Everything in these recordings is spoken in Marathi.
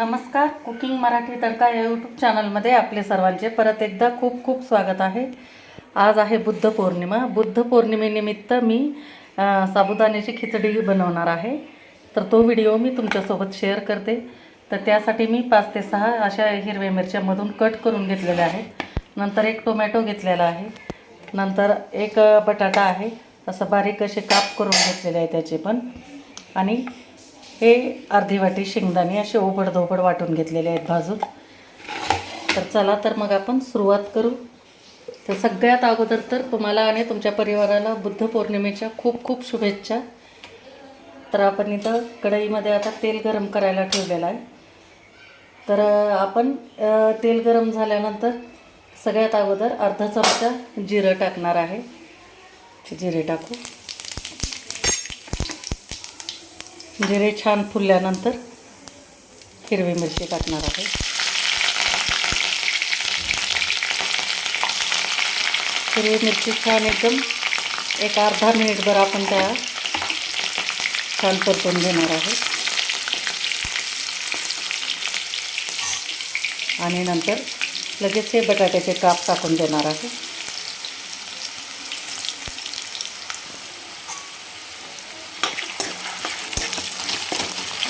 नमस्कार. कुकिंग मराठी तडका या यूट्यूब चॅनलमध्ये आपले सर्वांचे परत एकदा खूप खूप स्वागत आहे. आज आहे बुद्ध पौर्णिमा. बुद्ध पौर्णिमेनिमित्त मी साबुदाण्याची खिचडी बनवणार आहे. तर तो व्हिडिओ मी तुमच्यासोबत शेअर करते. तर त्यासाठी मी 5 ते 6 अशा हिरव्या मिरच्यामधून कट करून घेतलेल्या आहेत. नंतर एक टोमॅटो घेतलेला आहे. नंतर एक बटाटा आहे. असं बारीक असे काप करून घेतलेले आहे त्याचे पण. आणि हे अर्धी वाटी शेंगदाणे असे ओबडधोबड वाटून घेतलेले आहेत भाजून. तर चला तर मग आपण सुरुवात करू. तर सगळ्यात अगोदर तर तुम्हाला आणि तुमच्या परिवाराला बुद्ध पौर्णिमेच्या खूप खूप शुभेच्छा. तर आपण इथं कढईमध्ये आता तेल गरम करायला ठेवलेलं आहे. तर आपण तेल गरम झाल्यानंतर सगळ्यात अगोदर अर्धा चमचा जिरं टाकणार आहे. जिरे टाकू. जिरे छान फुलल्यानंतर हिरवी मिरची टाकणार आहे. हिरवी मिरची छान एकदम एक अर्धा मिनिटभर आपण त्या छान परतून घेणार आहे. आणि नंतर लगेच हे बटाट्याचे काप टाकून देणार आहे.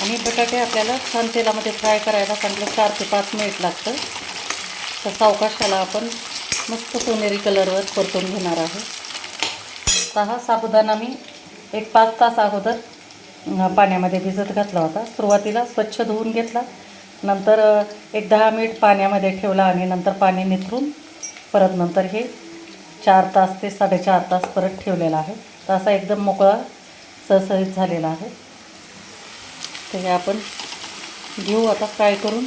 आणि बटाटे आपल्याला छान तेलामध्ये फ्राय करायला चांगलं 4 ते 5 मिनिट लागतं. तर सावकाशाला आपण मस्त सोनेरी कलरवर परतून घेणार आहे. तर हा साबुदाणा मी एक 5 तास अगोदर पाण्यामध्ये भिजत घातला होता. सुरुवातीला स्वच्छ धुवून घेतला. नंतर एक 10 मिनिट पाण्यामध्ये ठेवला आणि नंतर पाणी निथरून परत नंतर हे 4 तास ते 4.5 तास परत ठेवलेला आहे. तर असा एकदम मोकळा सहसहित झालेला आहे. तर हे आपण घेऊ आता फ्राय करून.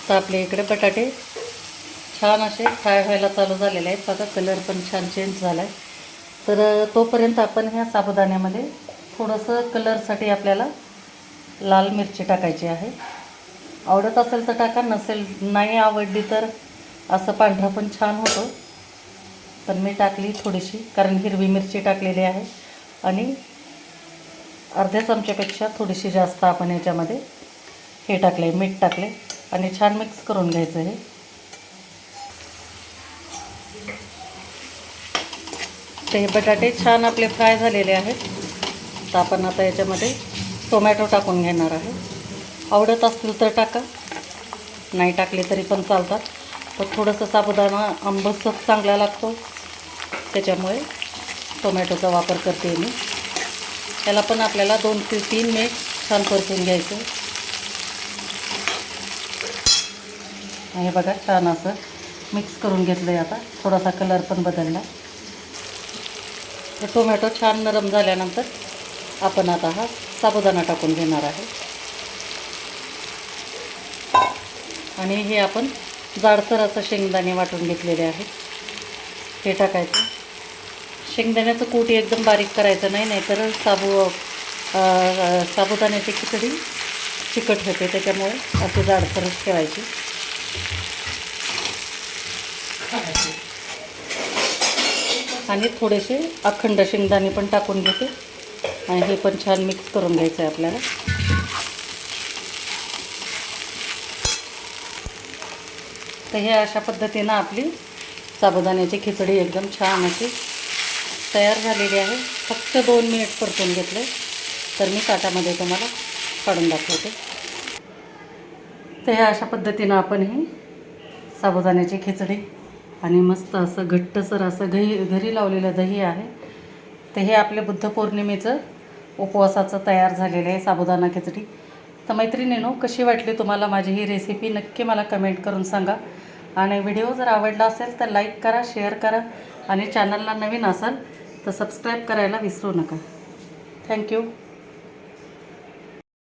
तर आपल्या इकडे बटाटे छान असे फ्राय व्हायला चालू झालेले आहेत. बघा कलर पण छान चेंज झाला आहे. तर तोपर्यंत आपण ह्या साबुदाण्यामध्ये थोडंसं कलरसाठी आपल्याला लाल मिरची टाकायची आहे. आवडत असेल तर टाका, नसेल नाही आवडली तर असं पांढरं पण छान होतं. पण मी टाकली थोडीशी, कारण हिरवी मिरची टाकलेली आहे. आणि अर्ध्या चमच्यापेक्षा थोडीशी जास्त आपण याच्यामध्ये हे टाकले, मीठ टाकले आणि छान मिक्स करून घ्यायचं हे. तर हे बटाटे छान आपले फ्राय झालेले आहेत. तर आपण आता याच्यामध्ये टोमॅटो टाकून घेणार आहे. आवडत असतील तर टाका, नाही टाकले तरी पण चालतात. तर थोडंसं साबुदाणा आंबटसर चांगला लागतो, त्याच्यामुळे टोमॅटोचा वापर करते मी. त्याला पण आपल्याला 2 ते 3 मिनिट छान परतून घ्यायचं. हे बघा छान असं मिक्स करून घेतलं आहे. आता थोडासा कलर पण बदलला. तर टोमॅटो छान नरम झाल्यानंतर आपण आता हा साबुदाणा टाकून घेणार आहे. आणि हे आपण जाडसर असं शेंगदाणे वाटून घेतलेले आहेत, हे टाकायचं. शेंगदाण्याचं कूट एकदम बारीक करायचं नाही, नाहीतर साबुदाण्याची खिचडी चिकट होते. त्याच्यामुळे असे जाडसरच ठेवायची. आणि थोडेसे अखंड शेंगदाणे पण टाकून घेते. आणि हे पण छान मिक्स करून घ्यायचं आहे आपल्याला. तर हे अशा पद्धतीनं आपली साबुदाण्याची खिचडी एकदम छान अशी तयार झालेली आहे. फक्त 2 मिनिट परतून घेतले. तर मी ताटामध्ये तुम्हाला काढून दाखवते. तर हे अशा पद्धतीनं आपण ही साबुदाण्याची खिचडी आणि मस्त असं घट्टसर असं घरी लावलेलं दही आहे. तर हे आपले बुद्ध पौर्णिमेचं उपवासाचं तयार झालेलं आहे साबुदाणा खिचडी. तर मैत्रिणींनो, कशी वाटली तुम्हाला माझी ही रेसिपी नक्की मला कमेंट करून सांगा. आणि व्हिडिओ जर आवडला असेल तर लाईक करा, शेअर करा. आणि चॅनलला नवीन असाल तर सबस्क्राईब करायला विसरू नका. थँक्यू.